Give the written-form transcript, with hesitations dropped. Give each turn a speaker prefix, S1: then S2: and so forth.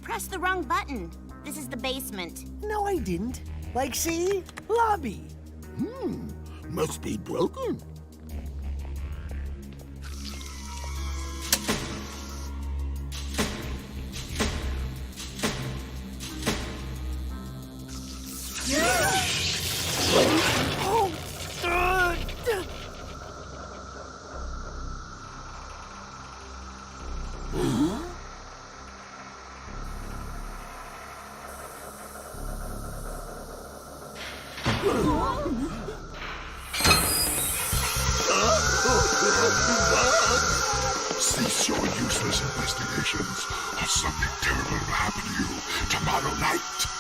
S1: pressed the wrong button. This is the basement.
S2: No, I didn't. Like, see? Lobby.
S3: Must be broken.
S4: Cease your useless investigations, or something terrible will happen to you tomorrow night.